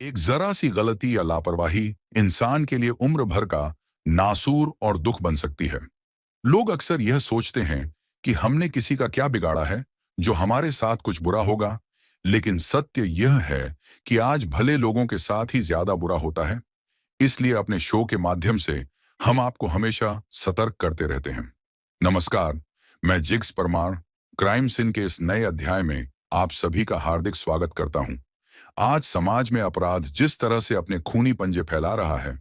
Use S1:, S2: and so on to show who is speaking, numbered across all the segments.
S1: एक जरा सी गलती या लापरवाही इंसान के लिए उम्र भर का नासूर और दुख बन सकती है। लोग अक्सर यह सोचते हैं कि हमने किसी का क्या बिगाड़ा है जो हमारे साथ कुछ बुरा होगा, लेकिन सत्य यह है कि आज भले लोगों के साथ ही ज्यादा बुरा होता है। इसलिए अपने शो के माध्यम से हम आपको हमेशा सतर्क करते रहते हैं। नमस्कार, मैं जिग्स परमार क्राइम सीन के इस नए अध्याय में आप सभी का हार्दिक स्वागत करता हूं। आज समाज में अपराध जिस तरह से अपने खूनी पंजे फैला रहा है,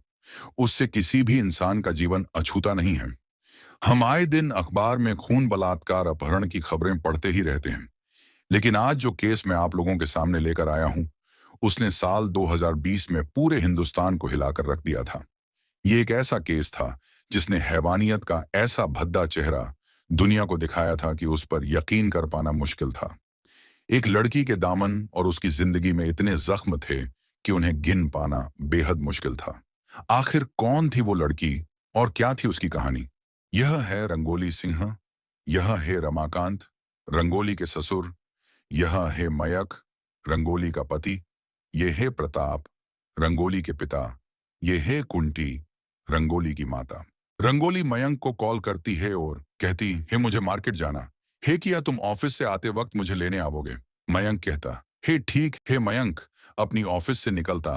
S1: उससे किसी भी इंसान का जीवन अछूता नहीं है। हम आए दिन अखबार में खून, बलात्कार, अपहरण की खबरें पढ़ते ही रहते हैं। लेकिन आज जो केस मैं आप लोगों के सामने लेकर आया हूं, उसने साल 2020 में पूरे हिंदुस्तान को हिलाकर रख दिया था। ये एक ऐसा केस था जिसने हैवानियत का ऐसा भद्दा चेहरा दुनिया को दिखाया था कि उस पर यकीन कर पाना मुश्किल था। एक लड़की के दामन और उसकी जिंदगी में इतने जख्म थे कि उन्हें गिन पाना बेहद मुश्किल था। आखिर कौन थी वो लड़की और क्या थी उसकी कहानी? यह है रंगोली सिंह, यह है रमाकांत, रंगोली के ससुर, यह है मयक, रंगोली का पति, यह है प्रताप, रंगोली के पिता, यह है कुंटी, रंगोली की माता। रंगोली मयंक को कॉल करती है और कहती है, मुझे मार्केट जाना है, किया तुम ऑफिस से आते वक्त मुझे लेने आओगे? मयंक कहता, हे ठीक है। मयंक अपनी ऑफिस से निकलता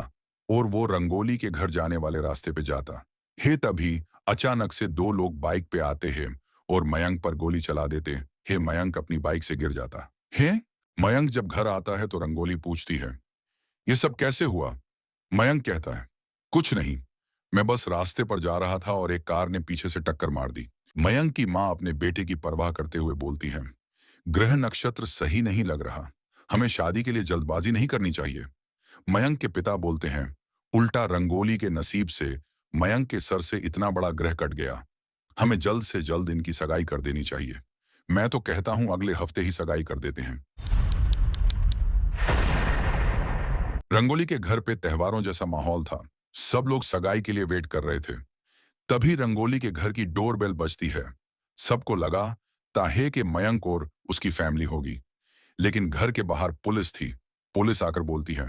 S1: और वो रंगोली के घर जाने वाले रास्ते पे जाता है। तभी अचानक से दो लोग बाइक पे आते हैं और मयंक पर गोली चला देते हैं। मयंक अपनी बाइक से गिर जाता है। मयंक जब घर आता है तो रंगोली पूछती है, ये सब कैसे हुआ? मयंक कहता है, कुछ नहीं, मैं बस रास्ते पर जा रहा था और एक कार ने पीछे से टक्कर मार दी। मयंक की मां अपने बेटे की परवाह करते हुए बोलती है, ग्रह नक्षत्र सही नहीं लग रहा, हमें शादी के लिए जल्दबाजी नहीं करनी चाहिए। मयंक के पिता बोलते हैं, उल्टा रंगोली के नसीब से मयंक के सर से इतना बड़ा ग्रह कट गया, हमें जल्द से जल्द इनकी सगाई कर देनी चाहिए। मैं तो कहता हूं अगले हफ्ते ही सगाई कर देते हैं। रंगोली के घर पे त्योहारों जैसा माहौल था। सब लोग सगाई के लिए वेट कर रहे थे। तभी रंगोली के घर की डोरबेल बजती है। सबको लगा ताहे कि मयंक और उसकी फैमिली होगी, लेकिन घर के बाहर पुलिस थी। पुलिस आकर बोलती है,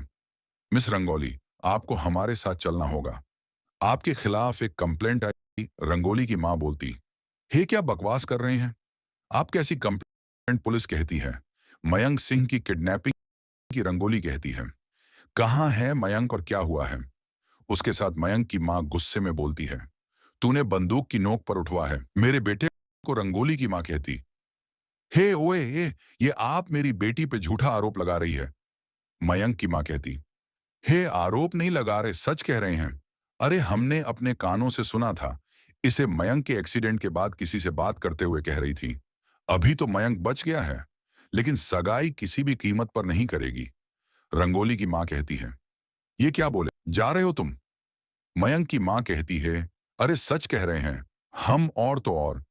S1: मिस रंगोली, आपको हमारे साथ चलना होगा, आपके खिलाफ एक कंप्लेंट आई। रंगोली की मां बोलती, हे क्या बकवास कर रहे हैं आप, कैसी कंप्लेंट? पुलिस कहती है, मयंक सिंह की किडनैपिंग की। रंगोली कहती है, कहां है मयंक और क्या हुआ है? उसके साथ मयंक की मां गुस्से में बोलती है, तूने बंदूक की नोक पर उठवा है मेरे बेटे को। रंगोली की मां कहती, हे ओए ये आप मेरी बेटी पे झूठा आरोप लगा रही है। मयंक की मां कहती, हे आरोप नहीं लगा रहे, सच कह रहे हैं। अरे हमने अपने कानों से सुना था, इसे मयंक के एक्सीडेंट के बाद किसी से बात करते हुए कह रही थी। अभी तो मयंक बच गया है, लेकिन सगाई किसी भी कीमत पर नहीं करेगी। रंगोली की मां कहती है, ये क्या बोले जा रहे हो तुम? मयंक की मां कहती है, अरे सच कह रहे हैं हम, और तो और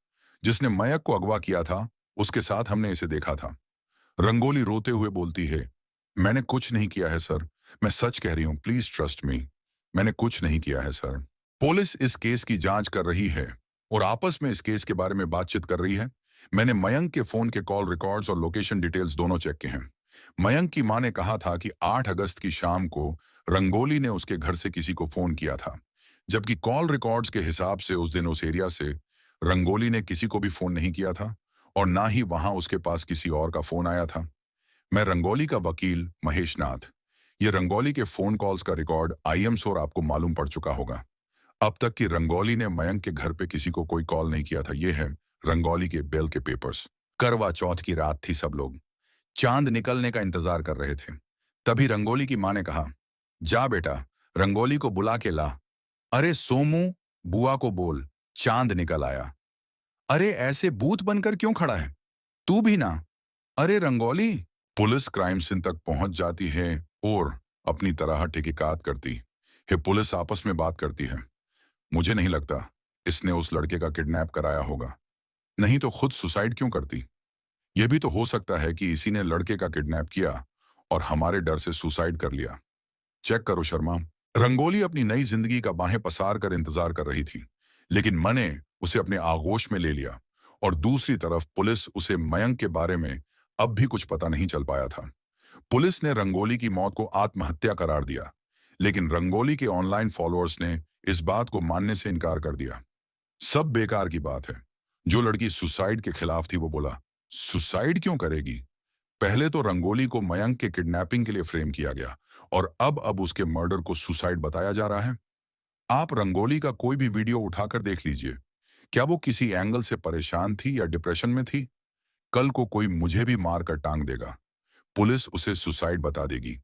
S1: जिसने मयंक को अगवा किया था उसके साथ हमने इसे देखा था। रंगोली रोते हुए बोलती है, मैंने कुछ नहीं किया है सर, मैं सच कह रही हूं, प्लीज ट्रस्ट मी, मैंने कुछ नहीं किया है सर। पुलिस इस केस की जांच कर रही है और आपस में इस केस के बारे में बातचीत कर रही है। मैंने मयंक के फोन के कॉल रिकॉर्ड्स और लोकेशन डिटेल्स दोनों चेक किए हैं। मयंक की मां ने कहा था कि 8 अगस्त की शाम को रंगोली ने उसके घर से किसी को फोन किया था, जबकि कॉल रिकॉर्ड्स के हिसाब से उस दिन उस एरिया से रंगोली ने किसी को भी फोन नहीं किया था और ना ही वहां उसके पास किसी और का फोन आया था। मैं रंगोली का वकील महेश नाथ। ये रंगोली के फोन कॉल्स का रिकॉर्ड आईएम सोर आपको मालूम पड़ चुका होगा। अब तक कि रंगोली ने मयंक के घर पे किसी को कोई कॉल नहीं किया था। ये है रंगोली के बेल के पेपर्स। करवा चौथ की रात थी, सब लोग चांद निकलने का इंतजार कर रहे थे। तभी रंगोली की मां ने कहा, जा बेटा, रंगोली को बुला के ला। अरे सोमू, बुआ को बोल चांद निकल आया। अरे ऐसे भूत बनकर क्यों खड़ा है, तू भी ना। अरे रंगोली। पुलिस क्राइम सीन तक पहुंच जाती है और अपनी तरह तहकीकात करती है। पुलिस आपस में बात करती है, मुझे नहीं लगता इसने उस लड़के का किडनैप कराया होगा, नहीं तो खुद सुसाइड क्यों करती? यह भी तो हो सकता है कि इसी ने लड़के का किडनैप किया और हमारे डर से सुसाइड कर लिया। चेक करो शर्मा। रंगोली अपनी नई जिंदगी का बाहें पसार कर इंतजार कर रही थी, लेकिन मने उसे अपने आगोश में ले लिया और दूसरी तरफ पुलिस उसे मयंक के बारे में अब भी कुछ पता नहीं चल पाया था। पुलिस ने रंगोली की मौत को आत्महत्या करार दिया, लेकिन रंगोली के ऑनलाइन फॉलोअर्स ने इस बात को मानने से इनकार कर दिया। सब बेकार की बात है। जो लड़की सुसाइड के खिलाफ थी वो बोला, सुसाइड क्यों करेगी? पहले तो रंगोली को मयंक के किडनैपिंग के लिए फ्रेम किया गया और अब उसके मर्डर को सुसाइड बताया जा रहा है। आप रंगोली का कोई भी वीडियो उठाकर देख लीजिए। क्या वो किसी एंगल से परेशान थी या डिप्रेशन में थी? कल को कोई मुझे भी मारकर टांग देगा, पुलिस उसे सुसाइड बता देगी।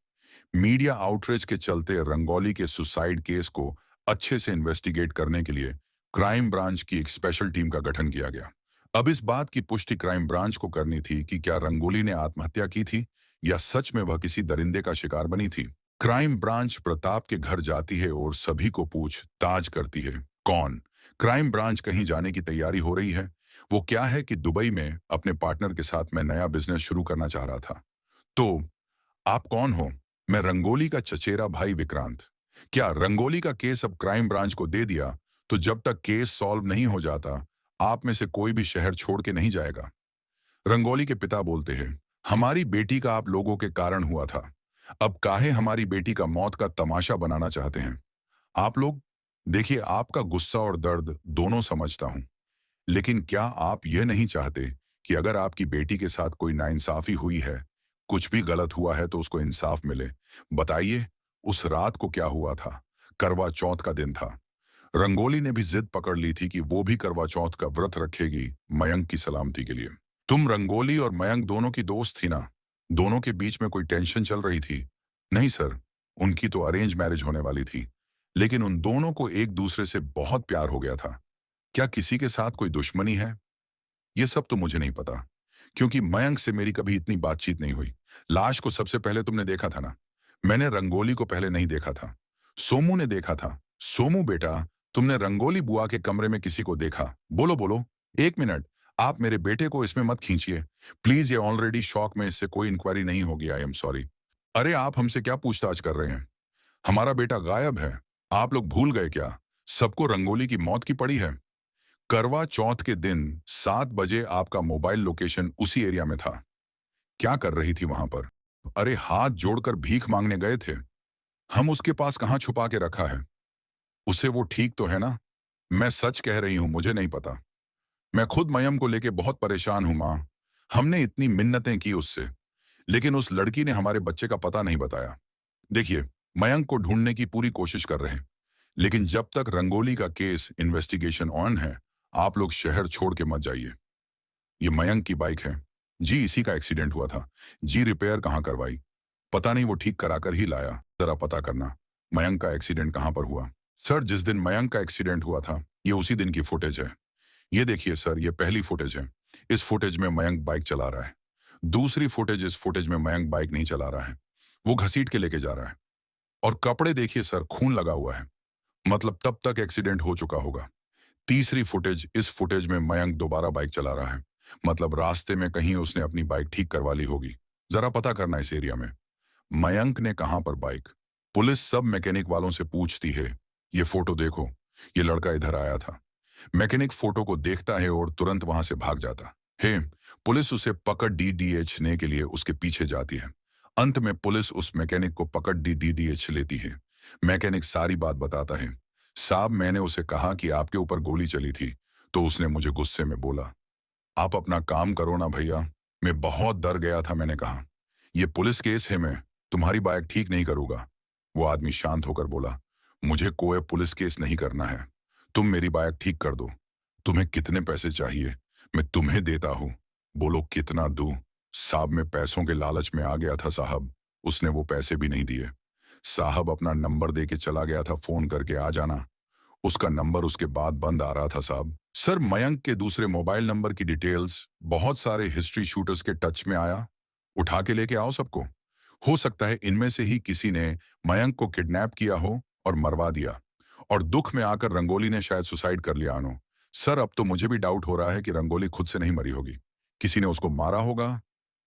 S1: मीडिया आउटरीच के चलते रंगोली के सुसाइड केस को अच्छे से इन्वेस्टिगेट करने के लिए क्राइम ब्रांच की एक स्पेशल टीम का गठन किया गया। अब इस बात की पुष्टि क्राइम ब्रांच को करनी थी कि क्या रंगोली ने आत्महत्या की थी या सच में वह किसी दरिंदे का शिकार बनी थी। क्राइम ब्रांच प्रताप के घर जाती है और सभी को पूछताछ करती है। कौन? क्राइम ब्रांच कहीं जाने की तैयारी हो रही है। वो क्या है कि दुबई में अपने पार्टनर के साथ मैं नया बिजनेस शुरू करना चाह रहा था। तो आप कौन हो? मैं रंगोली का चचेरा भाई विक्रांत। क्या रंगोली का केस अब क्राइम ब्रांच को दे दिया तो जब तक केस सॉल्व नहीं हो जाता आप में से कोई भी शहर छोड़ के नहीं जाएगा? रंगोली के पिता बोलते हैं, हमारी बेटी का आप लोगों के कारण हुआ था। अब काहे हमारी बेटी का मौत का तमाशा बनाना चाहते हैं आप लोग? देखिए, आपका गुस्सा और दर्द दोनों समझता हूं, लेकिन क्या आप यह नहीं चाहते कि अगर आपकी बेटी के साथ कोई नाइंसाफी हुई है, कुछ भी गलत हुआ है तो उसको इंसाफ मिले? बताइए, उस रात को क्या हुआ था? करवा चौथ का दिन था। रंगोली ने भी जिद पकड़ ली थी कि वो भी करवा चौथ का व्रत रखेगी मयंक की सलामती के लिए। तुम रंगोली और मयंक दोनों की दोस्त थी ना? दोनों के बीच में कोई टेंशन चल रही थी? नहीं सर, उनकी तो अरेंज मैरिज होने वाली थी, लेकिन उन दोनों को एक दूसरे से बहुत प्यार हो गया था। क्या किसी के साथ कोई दुश्मनी है? ये सब तो मुझे नहीं पता, क्योंकि मयंक से मेरी कभी इतनी बातचीत नहीं हुई। लाश को सबसे पहले तुमने देखा था ना? मैंने रंगोली को पहले नहीं देखा था, सोमू ने देखा था। सोमू बेटा, तुमने रंगोली बुआ के कमरे में किसी को देखा? बोलो बोलो। एक मिनट, आप मेरे बेटे को इसमें मत खींचिए प्लीज। ये ऑलरेडी शॉक में, इससे कोई इंक्वायरी नहीं होगी। I am sorry. अरे आप हमसे क्या पूछताछ कर रहे हैं? हमारा बेटा गायब है। आप लोग भूल गए क्या? सबको रंगोली की मौत की पड़ी है। करवा चौथ के दिन 7 बजे आपका मोबाइल लोकेशन उसी एरिया में था। क्या कर रही थी वहां पर? अरे हाथ जोड़कर भीख मांगने गए थे। हम उसके पास कहां छुपा के रखा है? उसे वो ठीक तो है ना? मैं सच कह रही हूं, मुझे नहीं पता। मैं खुद मयम को लेके बहुत परेशान हूं मां। हमने इतनी मिन्नतें की उससे, लेकिन उस लड़की ने हमारे बच्चे का पता नहीं बताया। देखिए, मयंक को ढूंढने की पूरी कोशिश कर रहे हैं, लेकिन जब तक रंगोली का केस इन्वेस्टिगेशन ऑन है, आप लोग शहर छोड़ के मत जाइए। ये मयंक की बाइक है। जी, इसी का एक्सीडेंट हुआ था। जी, रिपेयर कहाँ करवाई? पता नहीं, वो ठीक कराकर ही लाया। जरा पता करना मयंक का एक्सीडेंट कहाँ पर हुआ। सर, जिस दिन मयंक का एक्सीडेंट हुआ था ये उसी दिन की फुटेज है। ये देखिए सर, ये पहली फुटेज है। इस फुटेज में मयंक बाइक चला रहा है। दूसरी फुटेज, इस फुटेज में मयंक बाइक नहीं चला रहा है, वो घसीट के लेके जा रहा है। और कपड़े देखिए सर, खून लगा हुआ है, मतलब तब तक एक्सीडेंट हो चुका होगा। तीसरी फुटेज, इस फुटेज में मयंक दोबारा बाइक चला रहा है, मतलब रास्ते में कहीं उसने अपनी बाइक ठीक करवा ली होगी। जरा पता करना इस एरिया में मयंक ने कहां पर बाइक। पुलिस सब मैकेनिक वालों से पूछती है, ये फोटो देखो, ये लड़का इधर आया था। मैकेनिक फोटो को देखता है और तुरंत वहां से भाग जाता है। पुलिस उसे पकड़ डीडीएचने के लिए उसके पीछे जाती है। अंत में पुलिस उस मैकेनिक को पकड़ डीडीएच लेती है। मैकेनिक सारी बात बताता है। साहब, मैंने उसे कहा कि आपके ऊपर गोली चली थी, तो उसने मुझे गुस्से में बोला, आप अपना काम करो ना भैया। मैं बहुत डर गया था। मैंने कहा, ये पुलिस केस है, मैं तुम्हारी बाइक ठीक नहीं करूंगा। वो आदमी शांत होकर बोला, मुझे कोई पुलिस केस नहीं करना है, तुम मेरी बाइक ठीक कर दो। तुम्हें कितने पैसे चाहिए? मैं तुम्हें देता हूं। बोलो कितना दूं? साहब, मैं पैसों के लालच में आ गया था साहब। उसने वो पैसे भी नहीं दिए। साहब अपना नंबर दे के चला गया था, फोन करके आ जाना। उसका नंबर उसके बाद बंद आ रहा था साहब। सर, मयंक के दूसरे मोबाइल नंबर की डिटेल्स बहुत सारे हिस्ट्री शूटर्स के टच में आया। उठा के लेके आओ सबको। हो सकता है इनमें से ही किसी ने मयंक को किडनैप किया हो और मरवा दिया, और दुख में आकर रंगोली ने शायद सुसाइड कर लिया आनो। सर, अब तो मुझे भी डाउट हो रहा है कि रंगोली खुद से नहीं मरी होगी, किसी ने उसको मारा होगा।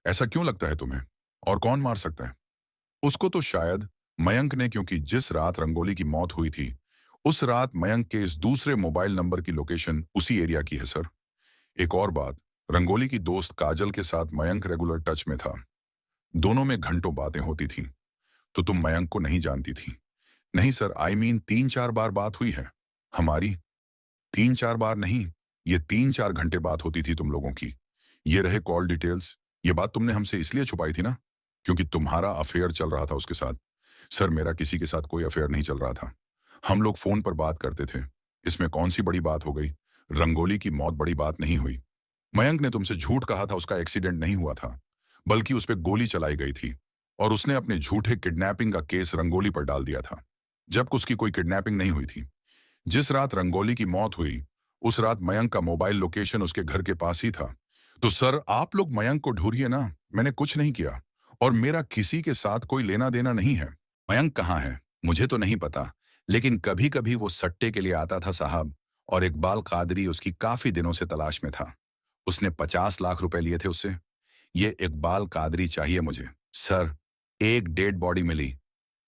S1: ऐसा क्यों लगता है तुम्हें? और कौन मार सकता है उसको? तो शायद मयंक ने, क्योंकि जिस रात रंगोली की मौत हुई थी उस रात मयंक के इस दूसरे मोबाइल नंबर की लोकेशन उसी एरिया की है सर। एक और बात, रंगोली की दोस्त काजल के साथ मयंक रेगुलर टच में था। दोनों में घंटों बातें होती थी। तो तुम मयंक को नहीं जानती थी, नहीं सर, आई मीन 3-4 बार बात हुई है हमारी। 3-4 बार नहीं, ये 3-4 घंटे बात होती थी तुम लोगों की। ये रहे कॉल डिटेल्स। ये बात तुमने हमसे इसलिए छुपाई थी ना, क्योंकि तुम्हारा अफेयर चल रहा था उसके साथ। सर, मेरा किसी के साथ कोई अफेयर नहीं चल रहा था। हम लोग फोन पर बात करते थे। इसमें कौन सी बड़ी बात हो गई? रंगोली की मौत बड़ी बात नहीं हुई। मयंक ने तुमसे झूठ कहा था उसका एक्सीडेंट नहीं हुआ था, बल्कि उस पर गोली चलाई गई थी और उसने अपने झूठे किडनैपिंग का केस रंगोली पर डाल दिया था, जबकि उसकी कोई किडनैपिंग नहीं हुई थी। जिस रात रंगोली की मौत हुई, उस रात मयंक का मोबाइल लोकेशन उसके घर के पास ही था। तो सर, आप लोग मयंक को ढूंढिए ना। मैंने कुछ नहीं किया और मेरा किसी के साथ कोई लेना देना नहीं है। मयंक कहाँ है मुझे तो नहीं पता, लेकिन कभी कभी वो सट्टे के लिए आता था साहब, और इकबाल कादरी उसकी काफी दिनों से तलाश में था। उसने 50 लाख रुपए लिए थे उससे। ये इकबाल कादरी चाहिए मुझे। सर, एक डेड बॉडी मिली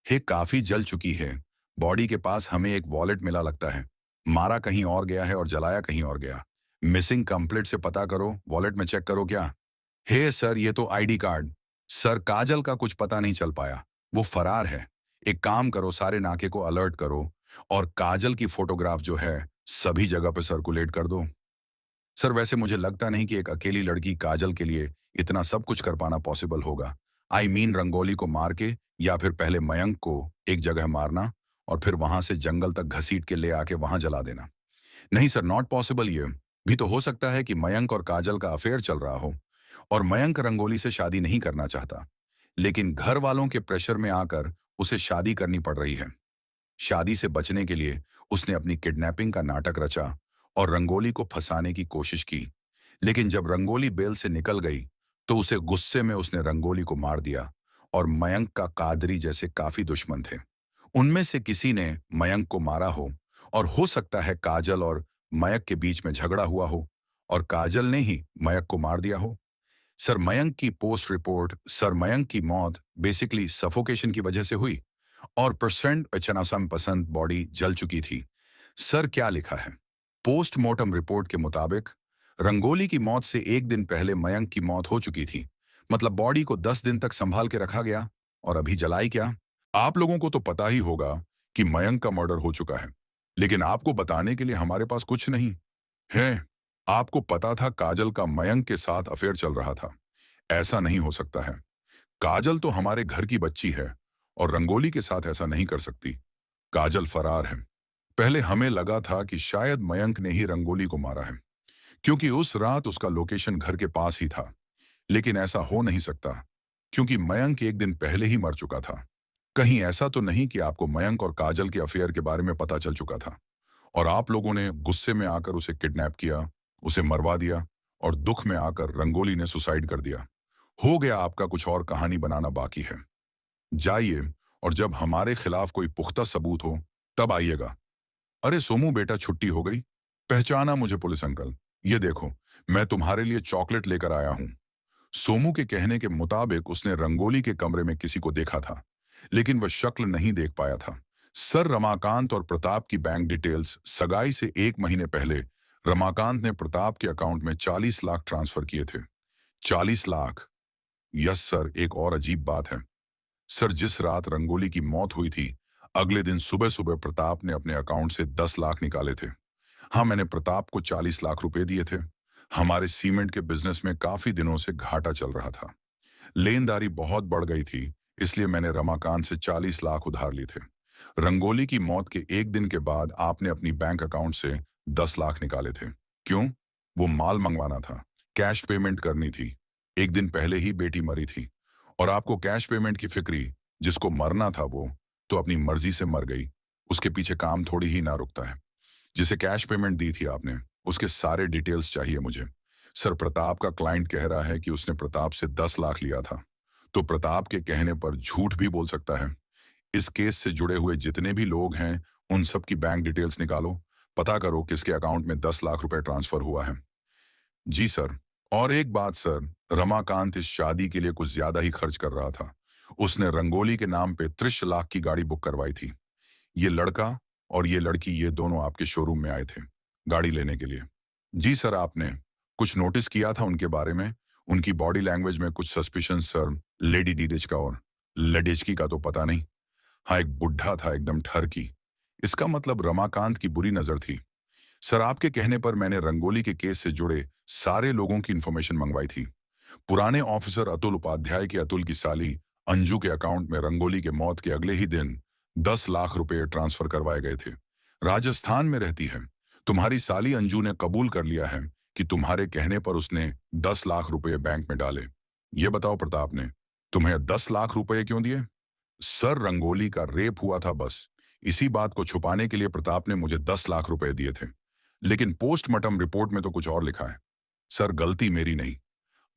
S1: है, काफी जल चुकी है। बॉडी के पास हमें एक वॉलेट मिला लगता है। मारा कहीं और गया है और जलाया कहीं और गया। मिसिंग कंप्लीट से पता करो, वॉलेट में चेक करो क्या। हे सर, ये तो आईडी कार्ड। सर, काजल का कुछ पता नहीं चल पाया, वो फरार है। एक काम करो, सारे नाके को अलर्ट करो और काजल की फोटोग्राफ जो है सभी जगह पे सर्कुलेट कर दो। सर, वैसे मुझे लगता नहीं कि एक अकेली लड़की काजल के लिए इतना सब कुछ कर पाना पॉसिबल होगा। आई मीन रंगोली को मार के, या फिर पहले मयंक को एक जगह मारना और फिर वहां से जंगल तक घसीट के ले आके वहां जला देना। नहीं सर, नॉट पॉसिबल। ये भी तो हो सकता है कि मयंक और काजल का अफेयर चल रहा हो और मयंक रंगोली से शादी नहीं करना चाहता, लेकिन घर वालों के प्रेशर में आकर उसे शादी करनी पड़ रही है। शादी से बचने के लिए उसने अपनी किडनैपिंग का नाटक रचा और रंगोली को फंसाने की कोशिश की। लेकिन जब रंगोली बेल से निकल गई तो उसे गुस्से में उसने रंगोली को मार दिया। और मयंक का कादरी जैसे काफी दुश्मन थे, उनमें से किसी ने मयंक को मारा हो, और हो सकता है काजल और मयंक के बीच में झगड़ा हुआ हो और काजल ने ही मयंक को मार दिया हो। सर, मयंक की पोस्ट रिपोर्ट, सर मयंक की मौत बेसिकली सफोकेशन की वजह से हुई और परसेंट अचनासम पसंद बॉडी जल चुकी थी। सर, क्या लिखा है पोस्टमार्टम रिपोर्ट के मुताबिक? रंगोली की मौत से एक दिन पहले मयंक की मौत हो चुकी थी, मतलब बॉडी को 10 दिन तक संभाल के रखा गया और अभी जलाई क्या? आप लोगों को तो पता ही होगा कि मयंक का मर्डर हो चुका है, लेकिन आपको बताने के लिए हमारे पास कुछ नहीं है। आपको पता था काजल का मयंक के साथ अफेयर चल रहा था। ऐसा नहीं हो सकता है। काजल तो हमारे घर की बच्ची है और रंगोली के साथ ऐसा नहीं कर सकती। काजल फरार है। पहले हमें लगा था कि शायद मयंक ने ही रंगोली को मारा है, क्योंकि उस रात उसका लोकेशन घर के पास ही था। लेकिन ऐसा हो नहीं सकता, क्योंकि मयंक एक दिन पहले ही मर चुका था। कहीं ऐसा तो नहीं कि आपको मयंक और काजल के अफेयर के बारे में पता चल चुका था और आप लोगों ने गुस्से में आकर उसे किडनैप किया, उसे मरवा दिया और दुख में आकर रंगोली ने सुसाइड कर दिया। हो गया आपका, कुछ और कहानी बनाना बाकी है। जाइए, और जब हमारे खिलाफ कोई पुख्ता सबूत हो तब आइएगा। अरे सोमू बेटा, छुट्टी हो गई? पहचाना मुझे पुलिस अंकल? ये देखो, मैं तुम्हारे लिए चॉकलेट लेकर आया हूं। सोमू के कहने के मुताबिक उसने रंगोली के कमरे में किसी को देखा था, लेकिन वह शक्ल नहीं देख पाया था। सर, रमाकांत और प्रताप की बैंक डिटेल्स सगाई से 1 महीने पहले रमाकांत ने प्रताप के अकाउंट में 40 लाख ट्रांसफर किए थे। 40 लाख? Yes sir. एक और अजीब बात है सर, जिस रात रंगोली की मौत हुई थी, अगले दिन सुबह सुबह प्रताप ने अपने अकाउंट से 10 लाख निकाले थे। हाँ, मैंने प्रताप को 40 लाख रुपए दिए थे। हमारे सीमेंट के बिजनेस में काफी दिनों से घाटा चल रहा था। लेनदारी बहुत बढ़ गई थी, इसलिए मैंने रमाकांत से 40 लाख उधार लिए थे। रंगोली की मौत के एक दिन के बाद आपने अपनी बैंक अकाउंट से 10 लाख निकाले थे। क्यों? वो माल मंगवाना था, कैश पेमेंट करनी थी। एक दिन पहले ही बेटी मरी थी और आपको कैश पेमेंट की फिक्री। जिसको मरना था वो तो अपनी मर्जी से मर गई, उसके पीछे काम थोड़ी ही ना रुकता है। जिसे कैश पेमेंट दी थी आपने, उसके सारे डिटेल्स चाहिए मुझे। सर, प्रताप का क्लाइंट कह रहा है कि उसने प्रताप से 10 लाख लिया था, तो प्रताप के कहने पर झूठ भी बोल सकता है। इस केस से जुड़े हुए जितने भी लोग हैं, उन सब की बैंक डिटेल्स निकालो, पता करो किसके अकाउंट में 10 लाख रुपए ट्रांसफर हुआ है। जी सर। और एक बात सर, रमाकांत इस शादी के लिए कुछ ज्यादा ही खर्च कर रहा था। उसने रंगोली के नाम पे 30 लाख की गाड़ी बुक करवाई थी। ये लड़का और ये लड़की, ये दोनों आपके शोरूम में आए थे गाड़ी लेने के लिए। जी सर। आपने कुछ नोटिस किया था उनके बारे में? उनकी बॉडी लैंग्वेज में कुछ सस्पिशन सर। लेडी डीडेच का और लेडेचकी का तो पता नहीं। हाँ, एक बुढ़ा था एकदम ठरकी। इसका मतलब रमाकांत की बुरी नजर थी। सर, आपके कहने पर मैंने रंगोली के केस से जुड़े सारे लोगों की इंफॉर्मेशन मंगवाई थी। पुराने ऑफिसर अतुल उपाध्याय के अतुल की साली अंजू के अकाउंट में रंगोली के मौत के अगले ही दिन 10 लाख रुपए ट्रांसफर करवाए गए थे। राजस्थान में रहती है। तुम्हारी साली अंजू ने कबूल कर लिया है कि तुम्हारे कहने पर उसने 10 लाख रुपए बैंक में डाले। ये बताओ प्रताप ने तुम्हें 10 लाख रुपए क्यों दिए? सर, रंगोली का रेप हुआ था बस। इसी बात को छुपाने के लिए प्रताप ने मुझे 10 लाख रुपए दिए थे। लेकिन पोस्टमार्टम रिपोर्ट में तो कुछ और लिखा है। सर, गलती मेरी नहीं।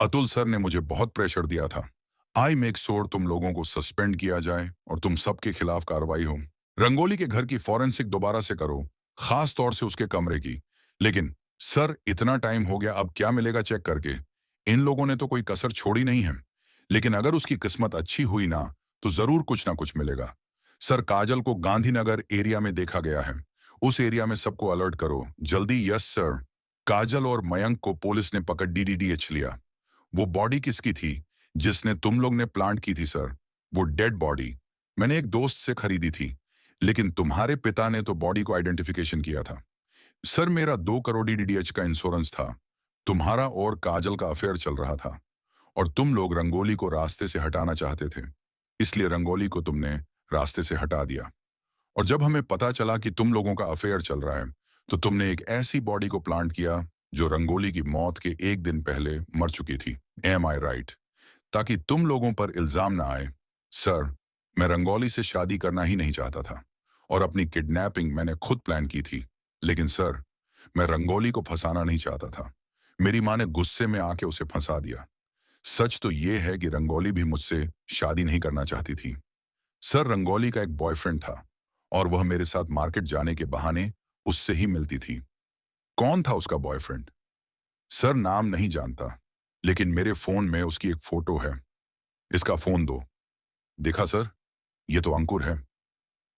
S1: अतुल सर ने मुझे बहुत प्रेशर दिया था। आई मेक श्योर तुम लोगों को सस्पेंड किया जाए और तुम सबके खिलाफ कार्रवाई हो। रंगोली के घर की फॉरेंसिक दोबारा से करो, खास तौर से उसके कमरे की। लेकिन सर, इतना टाइम हो गया, अब क्या मिलेगा चेक करके? इन लोगों ने तो कोई कसर छोड़ी नहीं है। लेकिन अगर उसकी किस्मत अच्छी हुई ना, तो जरूर कुछ ना कुछ मिलेगा। सर, काजल को गांधीनगर एरिया में देखा गया है। उस एरिया में सबको अलर्ट करो जल्दी। Yes sir. काजल और मयंक को पुलिस ने पकड़ डीडीडीएच लिया। वो बॉडी किसकी थी जिसने तुम लोग ने प्लांट की थी सर? वो डेड बॉडी मैंने एक दोस्त से खरीदी थी। लेकिन तुम्हारे पिता ने तो बॉडी को आइडेंटिफिकेशन किया था। सर, मेरा 2 करोड़ डीडीएच का इंश्योरेंस था। तुम्हारा और काजल का अफेयर चल रहा था और तुम लोग रंगोली को रास्ते से हटाना चाहते थे। इसलिए रंगोली को तुमने रास्ते से हटा दिया। और जब हमें पता चला कि तुम लोगों का अफेयर चल रहा है, तो तुमने एक ऐसी बॉडी को प्लांट किया जो रंगोली की मौत के एक दिन पहले मर चुकी थी। एम आई राइट? ताकि तुम लोगों पर इल्जाम ना आए। सर, मैं रंगोली से शादी करना ही नहीं चाहता था और अपनी किडनैपिंग मैंने खुद प्लान की थी। लेकिन सर, मैं रंगोली को फंसाना नहीं चाहता था। मेरी माँ ने गुस्से में आके उसे फंसा दिया। सच तो यह है कि रंगोली भी मुझसे शादी नहीं करना चाहती थी। सर, रंगोली का एक बॉयफ्रेंड था और वह मेरे साथ मार्केट जाने के बहाने उससे ही मिलती थी। कौन था उसका बॉयफ्रेंड? सर, नाम नहीं जानता, लेकिन मेरे फोन में उसकी एक फोटो है। इसका फोन दो। देखा सर, ये तो अंकुर है।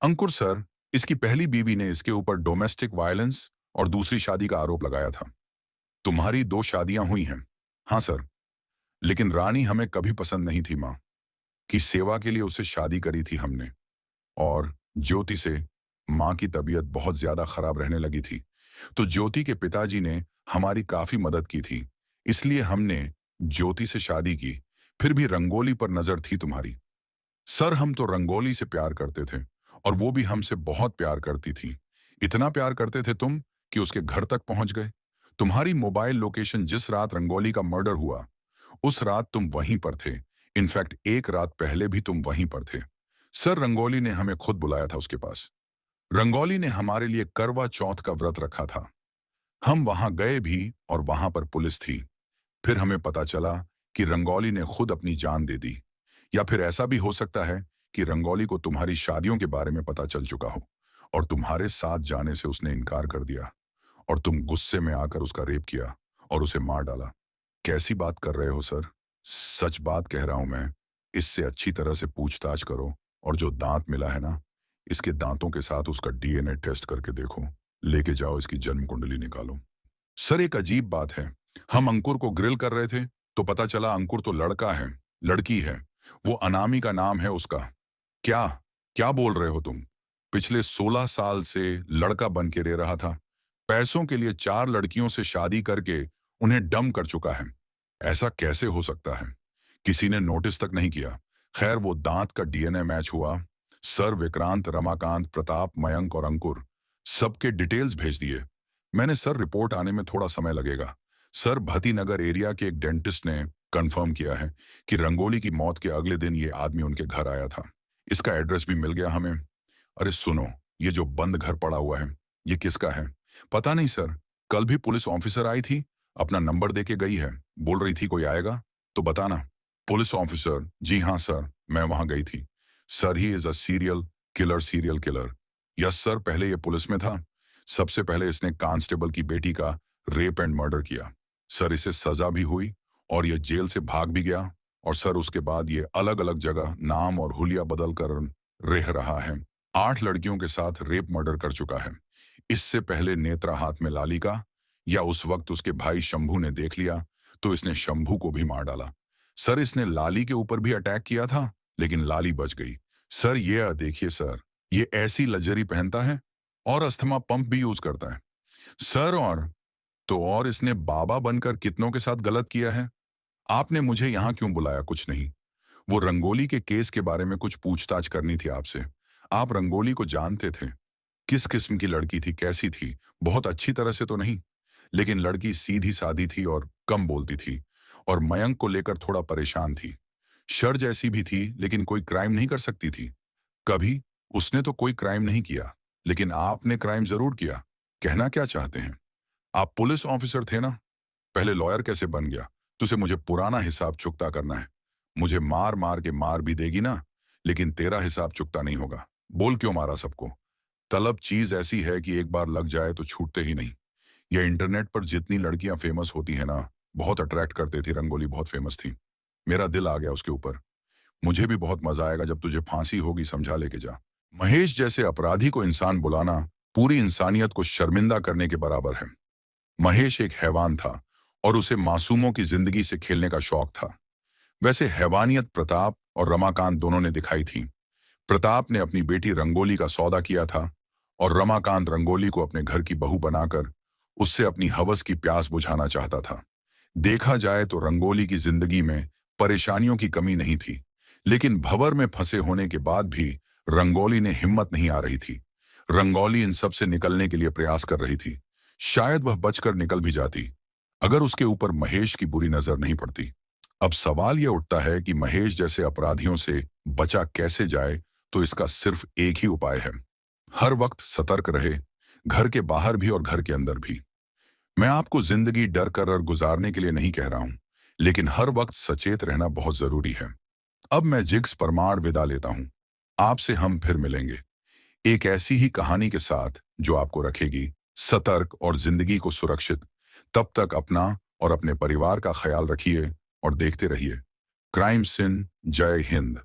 S1: अंकुर सर, इसकी पहली बीवी ने इसके ऊपर डोमेस्टिक वायलेंस और दूसरी शादी का आरोप लगाया था। तुम्हारी 2 शादियां हुई हैं। हाँ सर। लेकिन रानी हमें कभी पसंद नहीं थी। माँ की सेवा के लिए उससे शादी करी थी हमने। और ज्योति से माँ की तबीयत बहुत ज्यादा खराब रहने लगी थी, तो ज्योति के पिताजी ने हमारी काफी मदद की थी। इसलिए हमने ज्योति से शादी की। फिर भी रंगोली पर नजर थी तुम्हारी। सर, हम तो रंगोली से प्यार करते थे और वो भी हमसे बहुत प्यार करती थी। इतना प्यार करते थे तुम कि उसके घर तक पहुंच गए। तुम्हारी मोबाइल लोकेशन जिस रात रंगोली का मर्डर हुआ, उस रात तुम वहीं पर थे। इनफैक्ट एक रात पहले भी तुम वहीं पर थे। सर, रंगोली ने हमें खुद बुलाया था उसके पास। रंगोली ने हमारे लिए करवा चौथ का व्रत रखा था। हम वहां गए भी और वहां पर पुलिस थी। फिर हमें पता चला कि रंगोली ने खुद अपनी जान दे दी। या फिर ऐसा भी हो सकता है कि रंगोली को तुम्हारी शादियों के बारे में पता चल चुका हो और तुम्हारे साथ जाने से उसने इनकार कर दिया और तुम गुस्से में आकर उसका रेप किया और उसे मार डाला। कैसी बात कर रहे हो सर? सच बात कह रहा हूं मैं। इससे अच्छी तरह से पूछताछ करो और जो दांत मिला है ना, इसके दांतों के साथ उसका डीएनए टेस्ट करके देखो। लेके जाओ, इसकी जन्म कुंडली निकालो। सर, एक अजीब बात है। हम अंकुर को ग्रिल कर रहे थे तो पता चला अंकुर तो लड़का है, लड़की है। वो अनामी का नाम है उसका। क्या क्या बोल रहे हो तुम? पिछले 16 साल से लड़का बन के रह रहा था। पैसों के लिए 4 लड़कियों से शादी करके उन्हें डम कर चुका है। ऐसा कैसे हो सकता है? किसी ने नोटिस तक नहीं किया। खैर, वो दांत का डीएनए मैच हुआ। सर, विक्रांत, रमाकांत, प्रताप, मयंक और अंकुर सबके डिटेल्स भेज दिए मैंने। सर, रिपोर्ट आने में थोड़ा समय लगेगा। सर, भतीनगर एरिया के एक डेंटिस्ट ने कंफर्म किया है कि रंगोली की मौत के अगले दिन ये आदमी उनके घर आया था। इसका एड्रेस भी मिल गया हमें। अरे सुनो, ये जो बंद घर पड़ा हुआ है, ये किसका है? पता नहीं सर। कल भी पुलिस ऑफिसर आई थी, अपना नंबर दे के गई है। बोल रही थी कोई आएगा तो बताना। Police officer? जी हाँ सर, मैं वहां गई थी। Sir, he is a serial killer. Yes sir, पहले ये पुलिस में था। सबसे पहले इसने कांस्टेबल की बेटी का रेप एंड मर्डर किया। सर, इसे सजा भी हुई और ये जेल से भाग भी गया। और सर, उसके बाद ये अलग अलग जगह नाम और हुलिया बदल कर रह रहा है। 8 लड़कियों के साथ रेप मर्डर कर चुका है। इससे पहले नेत्रा हाथ में लाली का, या उस वक्त उसके भाई शंभू ने देख लिया तो इसने शंभू को भी मार डाला। सर, इसने लाली के ऊपर भी अटैक किया था, लेकिन लाली बच गई। सर ये देखिए सर, ये ऐसी लग्जरी पहनता है और अस्थमा पंप भी यूज करता है सर। और इसने बाबा बनकर कितनों के साथ गलत किया है। आपने मुझे यहाँ क्यों बुलाया? कुछ नहीं, वो रंगोली के केस के बारे में कुछ पूछताछ करनी थी आपसे। आप रंगोली को जानते थे, किस किस्म की लड़की थी, कैसी थी? बहुत अच्छी तरह से तो नहीं, लेकिन लड़की सीधी सादी थी और कम बोलती थी, और मयंक को लेकर थोड़ा परेशान थी। शर जैसी भी थी, लेकिन कोई क्राइम नहीं कर सकती थी कभी। उसने तो कोई क्राइम नहीं किया, लेकिन आपने क्राइम जरूर किया। कहना क्या चाहते हैं? आप पुलिस ऑफिसर थे ना, पहले लॉयर कैसे बन गया? तुझे मुझे पुराना हिसाब चुकता करना है। मुझे मार मार के मार भी देगी ना, लेकिन तेरा हिसाब चुकता नहीं होगा। बोल क्यों मारा सबको? तलब चीज ऐसी है कि एक बार लग जाए तो छूटते ही नहीं। ये इंटरनेट पर जितनी लड़कियां फेमस होती है ना, बहुत अट्रैक्ट करते थी। रंगोली बहुत फेमस थी, मेरा दिल आ गया उसके ऊपर। मुझे भी बहुत मजा आएगा जब तुझे फांसी होगी, समझा लेके जा। महेश जैसे अपराधी को इंसान बुलाना पूरी इंसानियत को शर्मिंदा करने के बराबर है। महेश एक हैवान था और उसे मासूमों की जिंदगी से खेलने का शौक था। वैसे हैवानियत प्रताप और रमाकांत दोनों ने दिखाई थी। प्रताप ने अपनी बेटी रंगोली का सौदा किया था, और रमाकांत रंगोली को अपने घर की बहू बनाकर उससे अपनी हवस की प्यास बुझाना चाहता था। देखा जाए तो रंगोली की जिंदगी में परेशानियों की कमी नहीं थी, लेकिन भंवर में फंसे होने के बाद भी रंगोली ने हिम्मत नहीं आ रही थी। रंगोली इन सब से निकलने के लिए प्रयास कर रही थी। शायद वह बचकर निकल भी जाती, अगर उसके ऊपर महेश की बुरी नजर नहीं पड़ती। अब सवाल यह उठता है कि महेश जैसे अपराधियों से बचा कैसे जाए। तो इसका सिर्फ एक ही उपाय है, हर वक्त सतर्क रहे, घर के बाहर भी और घर के अंदर भी। मैं आपको जिंदगी डर कर और गुजारने के लिए नहीं कह रहा हूं, लेकिन हर वक्त सचेत रहना बहुत जरूरी है। अब मैं जिग्स परमार विदा लेता हूं। आपसे हम फिर मिलेंगे, एक ऐसी ही कहानी के साथ जो आपको रखेगी सतर्क और जिंदगी को सुरक्षित। तब तक अपना और अपने परिवार का ख्याल रखिए और देखते रहिए क्राइम सीन। जय हिंद।